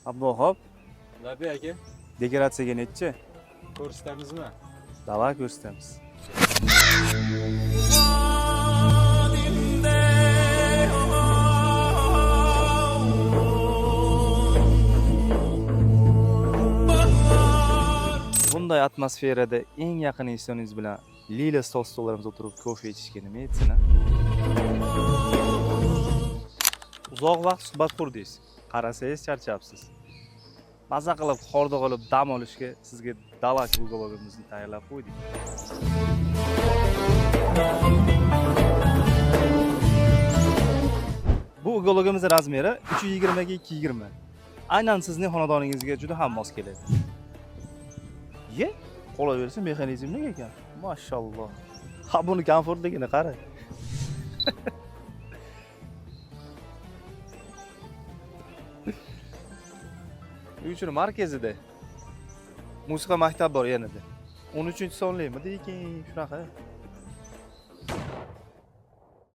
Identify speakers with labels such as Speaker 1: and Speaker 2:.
Speaker 1: Abdu hop,
Speaker 2: Labi aka,
Speaker 1: dekoratsiyaga nechi?
Speaker 2: ko'rsatamizmi?
Speaker 1: Davay ko'rsatamiz. Bunday atmosferada eng yaqin insoningiz bilan lila stol-stollarimizda o'tirib kofe ichishga nima etsin? Uzoq vaqt suhbat qurdingiz. Qarasangiz charchabsiz. Maza qilib, xorda qilib dam olishga sizga dalak uyg'ologimizni tayyorlab qo'ydik. Bu uyg'ologimiz razmeri 320 ga 220. Aynan sizning xonadoningizga juda ham mos keladi. Ye, qolaversa mexanizmli ekan. Mashalloh. Ha, buni komfortligini qara. Uychuni markazida musiqa maktabi bor yanada. 13-sonlimi deykin, shunaqa.